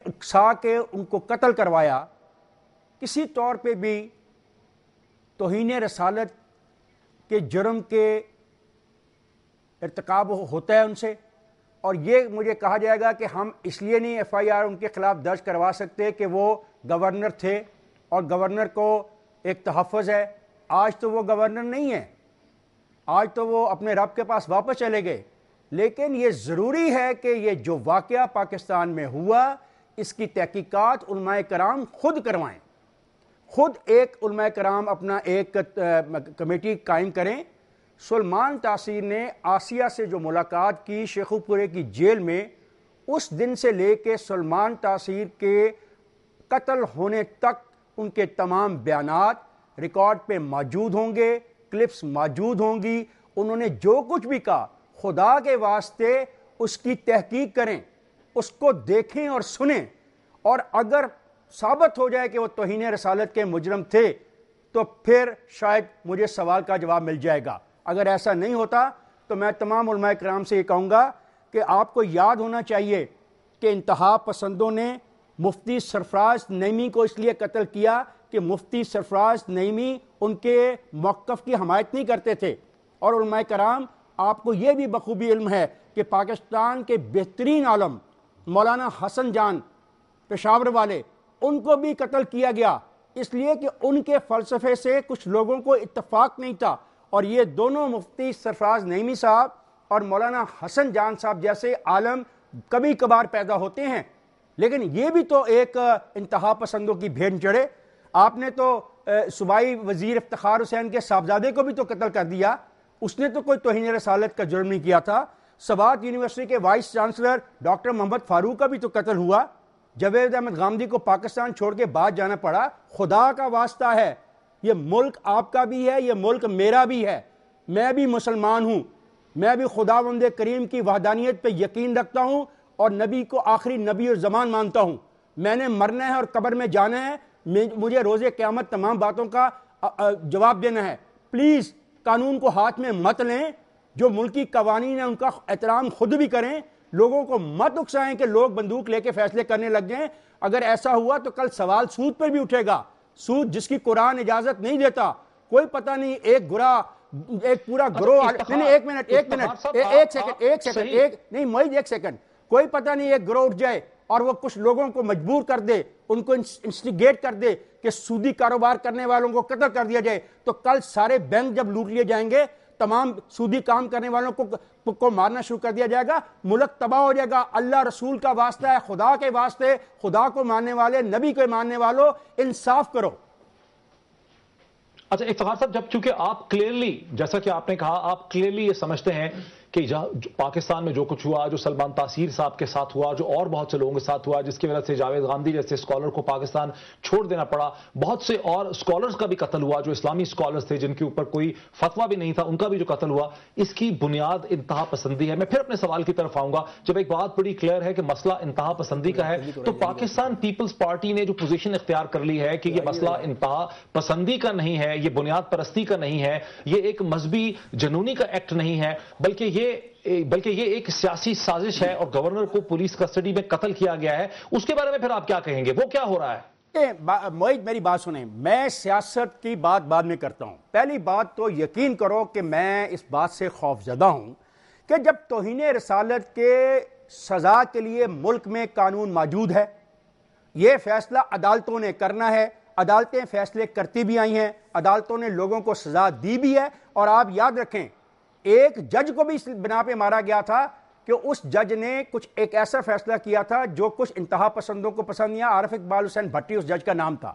اکسا کے ان کو قتل کروایا، کسی طور پہ بھی توہین رسالت کے جرم کے ارتکاب ہوتا ہے ان سے، اور یہ مجھے کہا جائے گا کہ ہم اس لیے نہیں ایف آئی آر ان کے خلاف درج کروا سکتے کہ وہ گورنر تھے اور گورنر کو ایک تحفظ ہے. آج تو وہ گورنر نہیں ہے، آج تو وہ اپنے رب کے پاس واپس چلے گئے. لیکن یہ ضروری ہے کہ یہ جو واقعہ پاکستان میں ہوا اس کی تحقیقات علماء کرام خود کروائیں، خود ایک علماء کرام اپنا ایک کمیٹی قائم کریں. سلمان تاثیر نے آسیہ سے جو ملاقات کی شیخو پورے کی جیل میں، اس دن سے لے کے سلمان تاثیر کے قتل ہونے تک ان کے تمام بیانات ریکارڈ پہ موجود ہوں گے، کلپس موجود ہوں گی. انہوں نے جو کچھ بھی کہا، خدا کے واسطے اس کی تحقیق کریں، اس کو دیکھیں اور سنیں، اور اگر ثابت ہو جائے کہ وہ توہین رسالت کے مجرم تھے تو پھر شاید مجھے سوال کا جواب مل جائے گا. اگر ایسا نہیں ہوتا تو میں تمام علماء کرام سے یہ کہوں گا کہ آپ کو یاد ہونا چاہیے کہ انتہا پسندوں نے مفتی سرفراز نعیمی کو اس لیے قتل کیا کہ مفتی سرفراز نعیمی ان کے موقف کی حمایت نہیں کرتے تھے. اور علماء کرام، آپ کو یہ بھی بخوبی علم ہے کہ پاکستان کے بہترین عالم مولانا حسن جان پشاور والے، ان کو بھی قتل کیا گیا اس لیے کہ ان کے فلسفے سے کچھ لوگوں کو اتفاق نہیں تھا. اور یہ دونوں مفتی سرفراز نعیمی صاحب اور مولانا حسن جان صاحب جیسے عالم کبھی کبھار پیدا ہوتے ہیں، لیکن یہ بھی تو ایک انتہا پسندوں کی بھین چڑھے. آپ نے تو صوبائی وزیر افتخار حسین کے صاحبزادے کو بھی تو قتل کر دیا، اس نے تو کوئی توہین رسالت کا جرم نہیں کیا تھا. سوات یونیورسٹی کے وائس چانسلر ڈاکٹر محمد فاروق کا بھی تو قتل ہوا. جاوید احمد غامدی کو پاکستان چھوڑ کے بعد جانا پڑا. خدا کا واسطہ ہے، یہ ملک آپ کا بھی ہے، یہ ملک میرا بھی ہے، میں بھی مسلمان ہوں، میں بھی خداوند کریم کی وحدانیت پہ یقین رکھتا ہوں اور نبی کو آخری نبی اور زمان مانتا ہوں. میں نے مرنا ہے اور قبر میں جانا ہے، مجھے روز قیامت تمام باتوں کا جواب دینا ہے. پلیز قانون کو ہاتھ میں مت لیں، جو ملکی قوانین ہیں ان کا احترام خود بھی کریں. لوگوں کو مت اکسائیں کہ لوگ بندوق لے کے فیصلے کرنے لگ جائیں. اگر ایسا ہوا تو کل سوال سود پر بھی اٹھے گا، سود جس کی قرآن اجازت نہیں دیتا. کوئی پتہ نہیں ایک پورا گروہ، ایک سیکنڈ، کوئی پتہ نہیں ایک گروہ اٹھ جائے اور وہ کچھ لوگوں کو مجبور کر دے، ان کو انسٹیگیٹ کر دے کہ سودی کاروبار کرنے والوں کو قتل کر دیا جائے. تو کل سارے بینک جب لوٹ لیے جائیں گے، تمام سودی کام کرنے والوں کو مارنا شروع کر دیا جائے گا، ملک تباہ ہو جائے گا. اللہ رسول کا واسطہ ہے، خدا کے واسطے، خدا کو ماننے والے، نبی کو ماننے والوں، انصاف کرو. اچھا افتخار صاحب، جب چونکہ آپ کلیئرلی، جیسا کہ آپ نے کہا، آپ کلیئرلی یہ سمجھتے ہیں کہ پاکستان میں جو کچھ ہوا، جو سلمان تاثیر صاحب کے ساتھ ہوا، جو اور بہت سے لوگوں کے ساتھ ہوا، جس کی وجہ سے جاوید غامدی جیسے اسکالر کو پاکستان چھوڑ دینا پڑا، بہت سے اور اسکالرز کا بھی قتل ہوا جو اسلامی اسکالرز تھے جن کے اوپر کوئی فتویٰ بھی نہیں تھا، ان کا بھی جو قتل ہوا، اس کی بنیاد انتہا پسندی ہے. میں پھر اپنے سوال کی طرف آؤں گا. جب ایک بات بڑی کلیئر ہے کہ مسئلہ انتہا پسندی کا ہے، تو پاکستان پیپلز پارٹی نے جو پوزیشن اختیار کر لی ہے کہ یہ مسئلہ انتہا پسندی کا نہیں ہے، یہ بنیاد پرستی کا نہیں ہے، یہ ایک مذہبی جنونی کا ایکٹ نہیں ہے، بلکہ یہ ایک سیاسی سازش ہے اور گورنر کو پولیس کسٹڈی میں قتل کیا گیا ہے. اس کے بارے میں پھر آپ کیا کہیں گے؟ وہ کیا ہو رہا ہے؟ معید میری بات سنیں، میں سیاست کی بات بعد میں کرتا ہوں. پہلی بات تو یقین کرو کہ میں اس بات سے خوف زدہ ہوں کہ جب توہین رسالت کے سزا کے لیے ملک میں قانون موجود ہے، یہ فیصلہ عدالتوں نے کرنا ہے، عدالتیں فیصلے کرتی بھی آئی ہیں، عدالتوں نے لوگوں کو سزا دی بھی ہے. اور آپ یاد رکھیں، ایک جج کو بھی اس بنا پہ مارا گیا تھا کہ اس جج نے ایک ایسا فیصلہ کیا تھا جو کچھ انتہا پسندوں کو پسند نہیں. عارف اقبال حسین بھٹی اس جج کا نام تھا.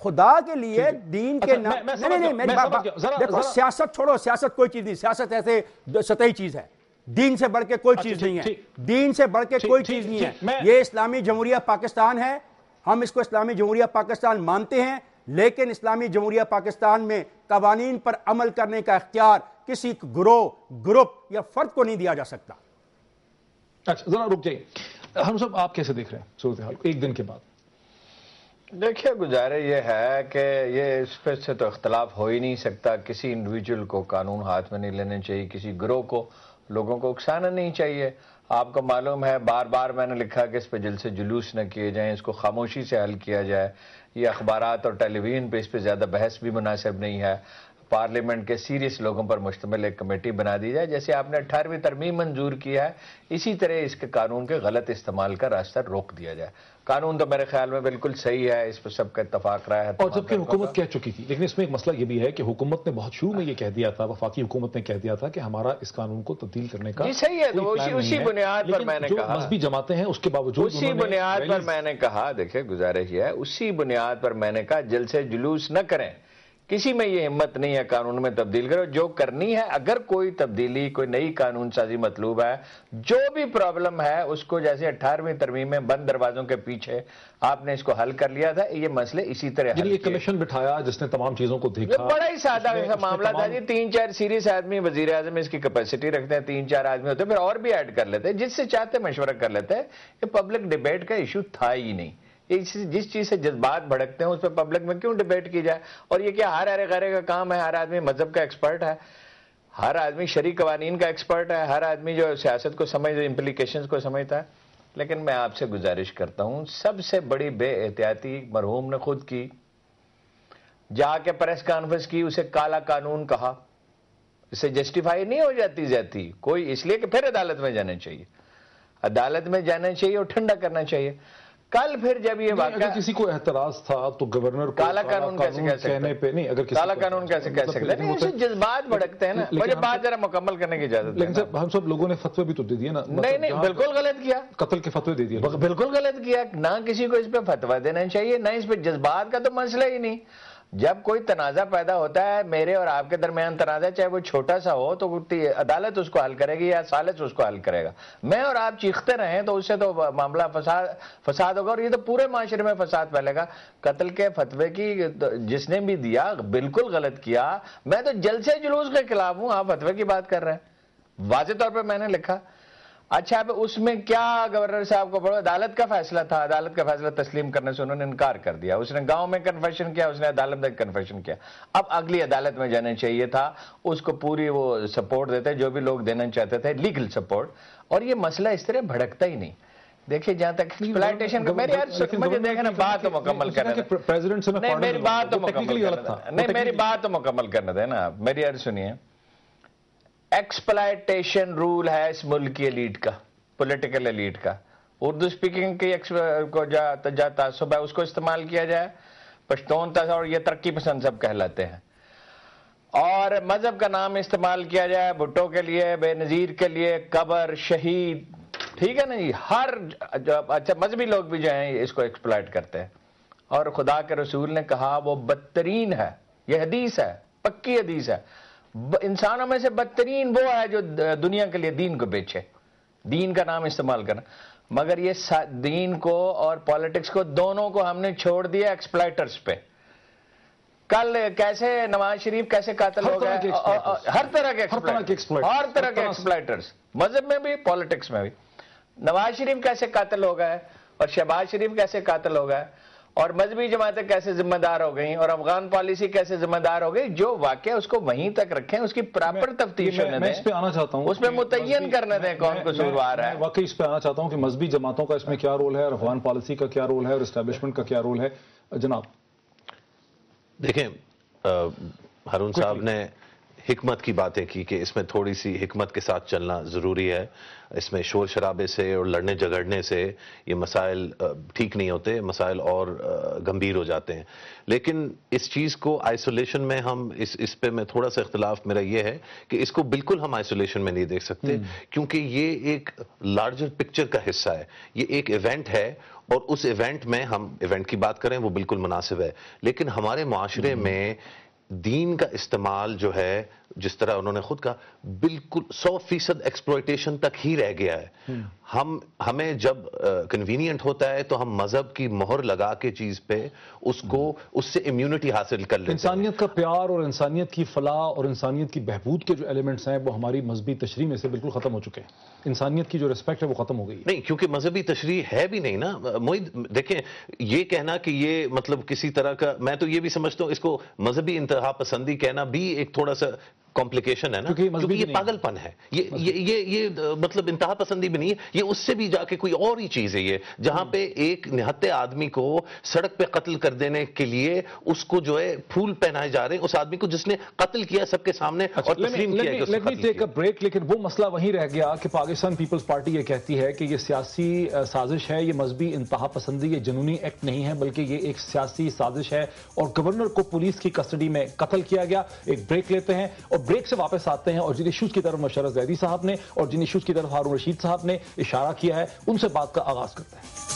خدا کے لیے دین کے نام، نہیں میری بات دیکھو، سیاست چھوڑو، سیاست کوئی چیز نہیں، سیاست ایسے سطحی چیز ہے، دین سے بڑھ کے کوئی چیز نہیں ہے، دین سے بڑھ کے کوئی چیز نہیں ہے. یہ اسلامی جمہوریہ پاکستان ہے، ہم اس کو اسلامی جمہوریہ پاکستان مانتے ہیں، لیکن اسلامی جمہوریہ پاکستان میں قوانین پر عمل کرنے کا اختیار کسی گروہ، گروپ یا فرد کو نہیں دیا جا سکتا. اچھا ذرا رک جائیے، ہم صاحب آپ کیسے دیکھ رہے ہیں صورتحال ایک دن کے بعد؟ دیکھیے گزارے یہ ہے کہ یہ اس پہ سے تو اختلاف ہو ہی نہیں سکتا. کسی انڈیویجول کو قانون ہاتھ میں نہیں لینے چاہیے، کسی گروہ کو، لوگوں کو اکسانا نہیں چاہیے. آپ کو معلوم ہے بار بار میں نے لکھا کہ اس پہ جلسے جلوس نہ کیے جائیں، اس کو خاموشی سے حل کیا جائے. یہ اخبارات اور ٹیلی ویژن پہ اس پہ زیادہ بحث بھی مناسب نہیں ہے. پارلیمنٹ کے سیریس لوگوں پر مشتمل ایک کمیٹی بنا دی جائے. جیسے آپ نے 18ویں ترمیم منظور کیا ہے، اسی طرح اس کے قانون کے غلط استعمال کا راستہ روک دیا جائے. قانون تو میرے خیال میں بالکل صحیح ہے، اس پہ سب کا اتفاق رہا ہے. اور جبکہ حکومت کہہ چکی تھی، لیکن اس میں ایک مسئلہ یہ بھی ہے کہ حکومت نے بہت شروع میں یہ کہہ دیا تھا، وفاقی حکومت نے کہہ دیا تھا کہ ہمارا اس قانون کو تبدیل کرنے کا صحیح ہے. تو اسی بنیاد پر میں نے کہا، مذہبی جماعتیں ہیں اس کے باوجود اسی بنیاد پر میں نے کہا، دیکھیں گزارش یہ ہے، اسی بنیاد پر میں نے کہا جلسے جلوس نہ کریں. کسی میں یہ ہمت نہیں ہے قانون میں تبدیل کرو. جو کرنی ہے، اگر کوئی تبدیلی، کوئی نئی قانون سازی مطلوب ہے، جو بھی پرابلم ہے اس کو جیسے 18ویں ترمیم میں بند دروازوں کے پیچھے آپ نے اس کو حل کر لیا تھا، یہ مسئلے اسی طرح حل. ایک کمیشن بٹھایا جس نے تمام چیزوں کو دیکھا. بڑا ہی سادہ معاملہ تھا جی. 3-4 سیریس آدمی وزیر اعظم اس کی کیپیسٹی رکھتے ہیں، 3-4 آدمی ہوتے ہیں، پھر اور بھی ایڈ کر لیتے ہیں، جس سے چاہتے مشورہ کر لیتے ہیں. یہ پبلک ڈیبیٹ کا ایشو تھا ہی نہیں. جس چیز سے جذبات بھڑکتے ہیں اس پہ پبلک میں کیوں ڈیبیٹ کی جائے؟ اور یہ کیا ہر ارے غیرے کا کام ہے؟ ہر آدمی مذہب کا ایکسپرٹ ہے، ہر آدمی شرعی قوانین کا ایکسپرٹ ہے، ہر آدمی جو سیاست کو سمجھتا ہے، امپلیکیشنز کو سمجھتا ہے. لیکن میں آپ سے گزارش کرتا ہوں، سب سے بڑی بے احتیاطی مرحوم نے خود کی. جا کے پریس کانفرنس کی، اسے کالا قانون کہا. اسے جسٹیفائی نہیں ہو جاتی زیادتی کوئی، اس لیے کہ پھر عدالت میں جانا چاہیے، عدالت میں جانا چاہیے اور ٹھنڈا کرنا چاہیے. کل پھر جب یہ واقعہ، اگر کسی کو اعتراض تھا تو گورنر کو کالا قانون کیسے کہہ سکتے کہنے پہ نہیں، اگر کالا قانون کیسے کہہ سکتے ہیں؟ اسے جذبات بھڑکتے ہیں نا. مجھے بات ذرا مکمل کرنے کی اجازت دیں. لیکن ہم سب لوگوں نے فتوے بھی تو دے دیے نا. نہیں، بالکل غلط کیا، قتل کے فتوے دے دیے. بالکل غلط کیا. نہ کسی کو اس پہ فتویٰ دینا چاہیے، نہ اس پہ جذبات کا تو مسئلہ ہی نہیں. جب کوئی تنازع پیدا ہوتا ہے، میرے اور آپ کے درمیان تنازع، چاہے وہ چھوٹا سا ہو، تو عدالت اس کو حل کرے گی یا ثالث اس کو حل کرے گا. میں اور آپ چیختے رہیں تو اس سے تو معاملہ فساد ہوگا، اور یہ تو پورے معاشرے میں فساد پھیلے گا. قتل کے فتوے کی جس نے بھی دیا بالکل غلط کیا. میں تو جلسے جلوس کے خلاف ہوں، آپ فتوے کی بات کر رہے ہیں. واضح طور پہ میں نے لکھا. اچھا، اب اس میں کیا گورنر صاحب کو پڑھو، عدالت کا فیصلہ تھا، عدالت کا فیصلہ تسلیم کرنے سے انہوں نے انکار کر دیا. اس نے گاؤں میں کنفیشن کیا، اس نے عدالت میں کنفیشن کیا. اب اگلی عدالت میں جانا چاہیے تھا، اس کو پوری وہ سپورٹ دیتے جو بھی لوگ دینا چاہتے تھے، لیگل سپورٹ. اور یہ مسئلہ اس طرح بھڑکتا ہی نہیں. دیکھیے جہاں تک ایکسپلائٹیشن کا، میری مجھے دیکھنا بات تو مکمل کرنے دیں. میری بات تو مکمل کرنے دیں نا. میری عرض سنیے. ایکسپلائٹیشن رول ہے اس ملک کی ایلیٹ کا، پولیٹیکل ایلیٹ کا. اردو سپیکنگ کی کو جا تعصب ہے اس کو استعمال کیا جائے. پشتون اور یہ ترقی پسند سب کہلاتے ہیں. اور مذہب کا نام استعمال کیا جائے بھٹو کے لیے، بے نظیر کے لیے، قبر، شہید. ٹھیک ہے نا جی. ہر اچھا مذہبی لوگ بھی جو ہیں اس کو ایکسپلائٹ کرتے ہیں. اور خدا کے رسول نے کہا وہ بدترین ہے. یہ حدیث ہے، پکی حدیث ہے. انسانوں میں سے بدترین وہ ہے جو دنیا کے لیے دین کو بیچے، دین کا نام استعمال کرنا. مگر یہ دین کو اور پالیٹکس کو دونوں کو ہم نے چھوڑ دیا ایکسپلائٹرز پہ. کل کیسے نواز شریف کیسے قاتل ہو گئے، ہر طرح کے ایکسپلائٹرز، مذہب میں بھی پالیٹکس میں بھی. نواز شریف کیسے قاتل ہو گئے، اور شہباز شریف کیسے قاتل ہو گئے، اور مذہبی جماعتیں کیسے ذمہ دار ہو گئیں، اور افغان پالیسی کیسے ذمہ دار ہو گئی. جو واقعہ اس کو وہیں تک رکھیں، اس کی پراپر تفتیش ہونے دیں. میں اس پہ آنا چاہتا ہوں، اس میں متعین کرنے دیں کون قصوروار ہے. واقعی اس پہ آنا چاہتا ہوں کہ مذہبی جماعتوں کا اس میں کیا رول ہے، اور افغان پالیسی کا کیا رول ہے، اور اسٹیبلشمنٹ کا کیا رول ہے. جناب دیکھیں، ہارون صاحب نے حکمت کی باتیں کی کہ اس میں تھوڑی سی حکمت کے ساتھ چلنا ضروری ہے. اس میں شور شرابے سے اور لڑنے جھگڑنے سے یہ مسائل ٹھیک نہیں ہوتے، مسائل اور گمبھیر ہو جاتے ہیں. لیکن اس چیز کو آئسولیشن میں ہم اس پہ میں تھوڑا سا اختلاف میرا یہ ہے کہ اس کو بالکل ہم آئسولیشن میں نہیں دیکھ سکتے، کیونکہ یہ ایک لارجر پکچر کا حصہ ہے. یہ ایک ایونٹ ہے، اور اس ایونٹ میں ہم ایونٹ کی بات کریں وہ بالکل مناسب ہے. لیکن ہمارے معاشرے میں دین کا استعمال جو ہے، جس طرح انہوں نے خود کہا، بالکل 100% ایکسپلوئٹیشن تک ہی رہ گیا ہے. ہمیں جب کنوینئنٹ ہوتا ہے تو ہم مذہب کی مہر لگا کے چیز پہ اس سے امیونٹی حاصل کر لیتے ہیں. انسانیت کا پیار اور انسانیت کی فلاح اور انسانیت کی بہبود کے جو ایلیمنٹس ہیں وہ ہماری مذہبی تشریح میں سے بالکل ختم ہو چکے ہیں. انسانیت کی جو ریسپیکٹ ہے وہ ختم ہو گئی. نہیں، کیونکہ مذہبی تشریح ہے بھی نہیں نا. دیکھیں، یہ کہنا کہ یہ مطلب کسی طرح کا، میں تو یہ بھی سمجھتا ہوں اس کو مذہبی انتہا پسندی کہنا بھی ایک تھوڑا سا کمپلیکیشن ہے نا, کیونکہ یہ پاگل پن ہے, یہ مطلب انتہا پسندی بھی نہیں ہے, یہ اس سے بھی جا کے کوئی اور ہی چیز ہے یہ, جہاں پہ ایک نہتے آدمی کو سڑک پہ قتل کر دینے کے لیے اس کو جو ہے پھول پہنائے جا رہے ہیں, اس آدمی کو جس نے قتل کیا سب کے سامنے اور تسلیم کیا کہ اس نے قتل کیا. بریک. لیکن وہ مسئلہ وہیں رہ گیا کہ پاکستان پیپلز پارٹی یہ کہتی ہے کہ یہ سیاسی سازش ہے, یہ مذہبی انتہا پسندی, یہ جنونی ایکٹ نہیں ہے, بلکہ یہ ایک سیاسی سازش ہے اور گورنر کو پولیس کی کسٹڈی میں قتل کیا گیا. ایک بریک لیتے ہیں اور بریک سے واپس آتے ہیں, اور جن ایشوز کی طرف مشرف زیدی صاحب نے اور جن ایشوز کی طرف ہارون رشید صاحب نے اشارہ کیا ہے ان سے بات کا آغاز کرتے ہیں.